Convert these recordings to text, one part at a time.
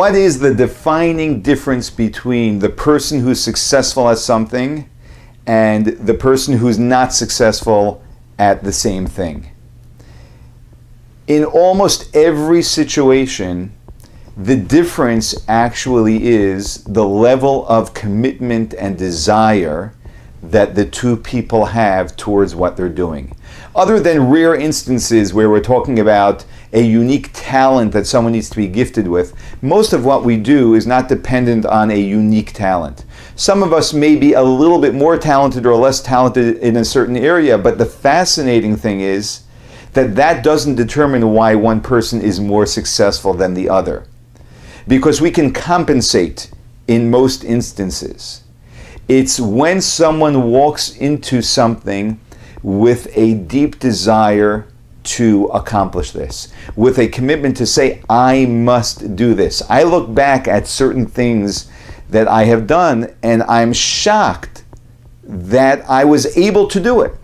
What is the defining difference between the person who's successful at something and the person who's not successful at the same thing? In almost every situation, the difference actually is the level of commitment and desire that the two people have towards what they're doing. Other than rare instances where we're talking about a unique talent that someone needs to be gifted with, most of what we do is not dependent on a unique talent. Some of us may be a little bit more talented or less talented in a certain area, but the fascinating thing is that that doesn't determine why one person is more successful than the other. Because we can compensate in most instances. It's when someone walks into something with a deep desire to accomplish this, with a commitment to say, I must do this. I look back at certain things that I have done and I'm shocked that I was able to do it.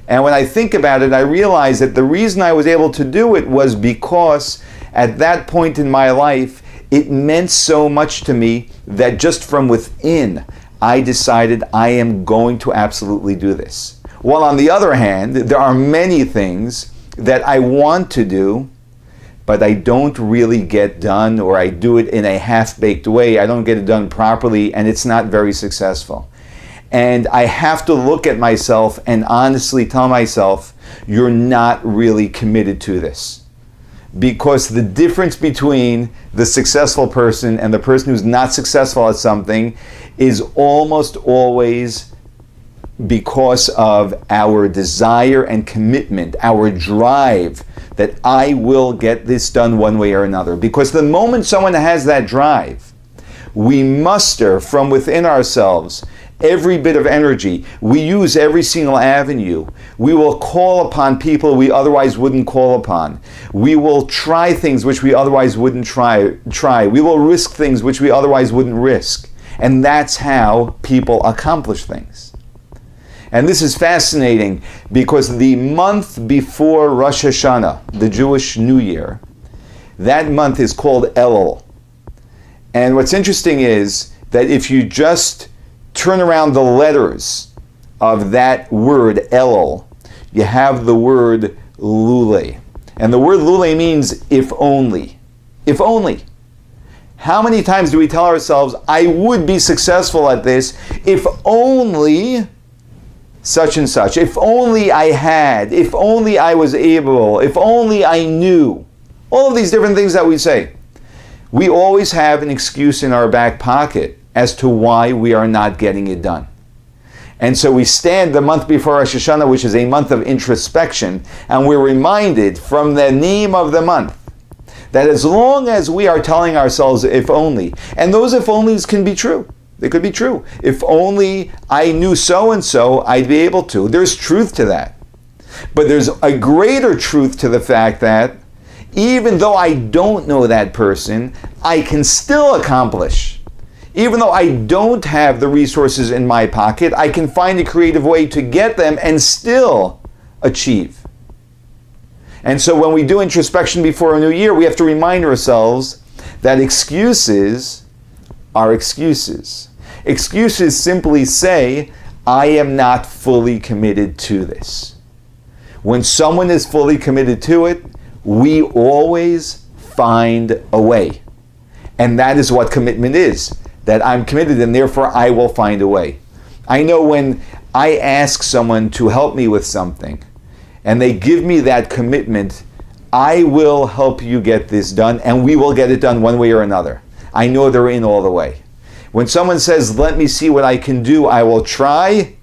And when I think about it, I realize that the reason I was able to do it was because at that point in my life, it meant so much to me that just from within, I decided I am going to absolutely do this. While on the other hand, there are many things that I want to do, but I don't really get done, or I do it in a half-baked way. I don't get it done properly, and it's not very successful. And I have to look at myself and honestly tell myself, you're not really committed to this. Because the difference between the successful person and the person who's not successful at something is almost always because of our desire and commitment, our drive that I will get this done one way or another. Because the moment someone has that drive, we muster from within ourselves every bit of energy. We use every single avenue. We will call upon people we otherwise wouldn't call upon. We will try things which we otherwise wouldn't try. We will risk things which we otherwise wouldn't risk. And that's how people accomplish things. And this is fascinating because the month before Rosh Hashanah, the Jewish New Year, that month is called Elul. And what's interesting is that if you just turn around the letters of that word Elul, you have the word Lule. And the word Lule means if only. If only. How many times do we tell ourselves, I would be successful at this if only such and such, if only I had, if only I was able, if only I knew. All of these different things that we say. We always have an excuse in our back pocket as to why we are not getting it done. And so we stand the month before Rosh Hashanah, which is a month of introspection, and we're reminded from the name of the month that as long as we are telling ourselves if only, and those if onlys can be true. They could be true. If only I knew so-and-so, I'd be able to. There's truth to that. But there's a greater truth to the fact that even though I don't know that person, I can still accomplish. Even though I don't have the resources in my pocket, I can find a creative way to get them and still achieve. And so when we do introspection before a new year, we have to remind ourselves that excuses are excuses. Excuses simply say, I am not fully committed to this. When someone is fully committed to it, we always find a way. And that is what commitment is. That I'm committed and therefore I will find a way. I know when I ask someone to help me with something and they give me that commitment, I will help you get this done and we will get it done one way or another. I know they're in all the way. When someone says, let me see what I can do, I will try,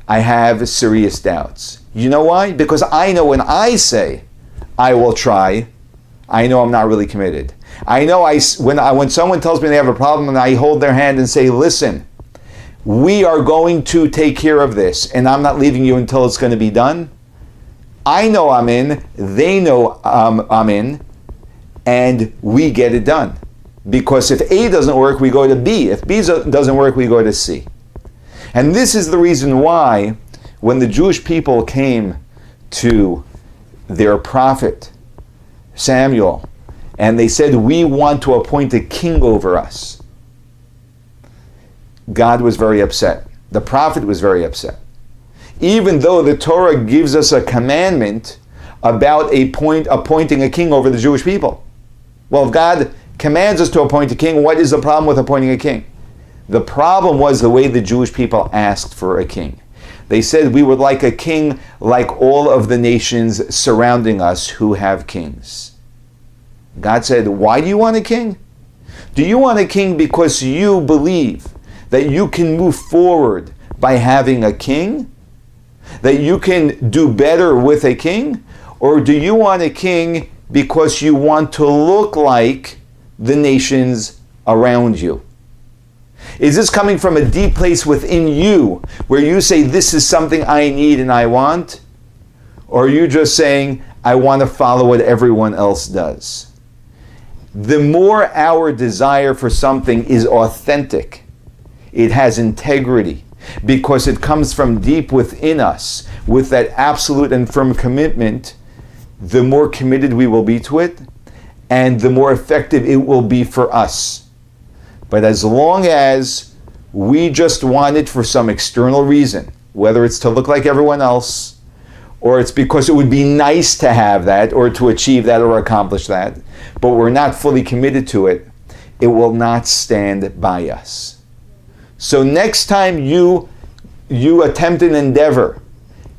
I have serious doubts. You know why? Because I know when I say, I will try, I know I'm not really committed. I know when someone tells me they have a problem and I hold their hand and say, listen, we are going to take care of this and I'm not leaving you until it's going to be done. I know I'm in, they know I'm in, and we get it done. Because if A doesn't work, we go to B. If B doesn't work, we go to C. And this is the reason why when the Jewish people came to their prophet, Samuel, and they said, we want to appoint a king over us, God was very upset. The prophet was very upset. Even though the Torah gives us a commandment about appointing a king over the Jewish people. Well, if God commands us to appoint a king, what is the problem with appointing a king? The problem was the way the Jewish people asked for a king. They said, we would like a king like all of the nations surrounding us who have kings. God said, why do you want a king? Do you want a king because you believe that you can move forward by having a king? That you can do better with a king? Or do you want a king because you want to look like the nations around you? Is this coming from a deep place within you where you say, this is something I need and I want? Or are you just saying, I want to follow what everyone else does? The more our desire for something is authentic, it has integrity, because it comes from deep within us with that absolute and firm commitment, the more committed we will be to it and the more effective it will be for us. But as long as we just want it for some external reason, whether it's to look like everyone else, or it's because it would be nice to have that, or to achieve that, or accomplish that, but we're not fully committed to it, it will not stand by us. So next time you attempt an endeavor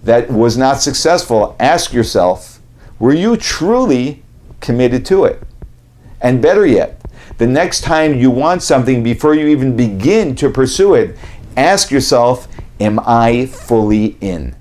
that was not successful, ask yourself, were you truly committed to it? And better yet, the next time you want something, before you even begin to pursue it, ask yourself, am I fully in?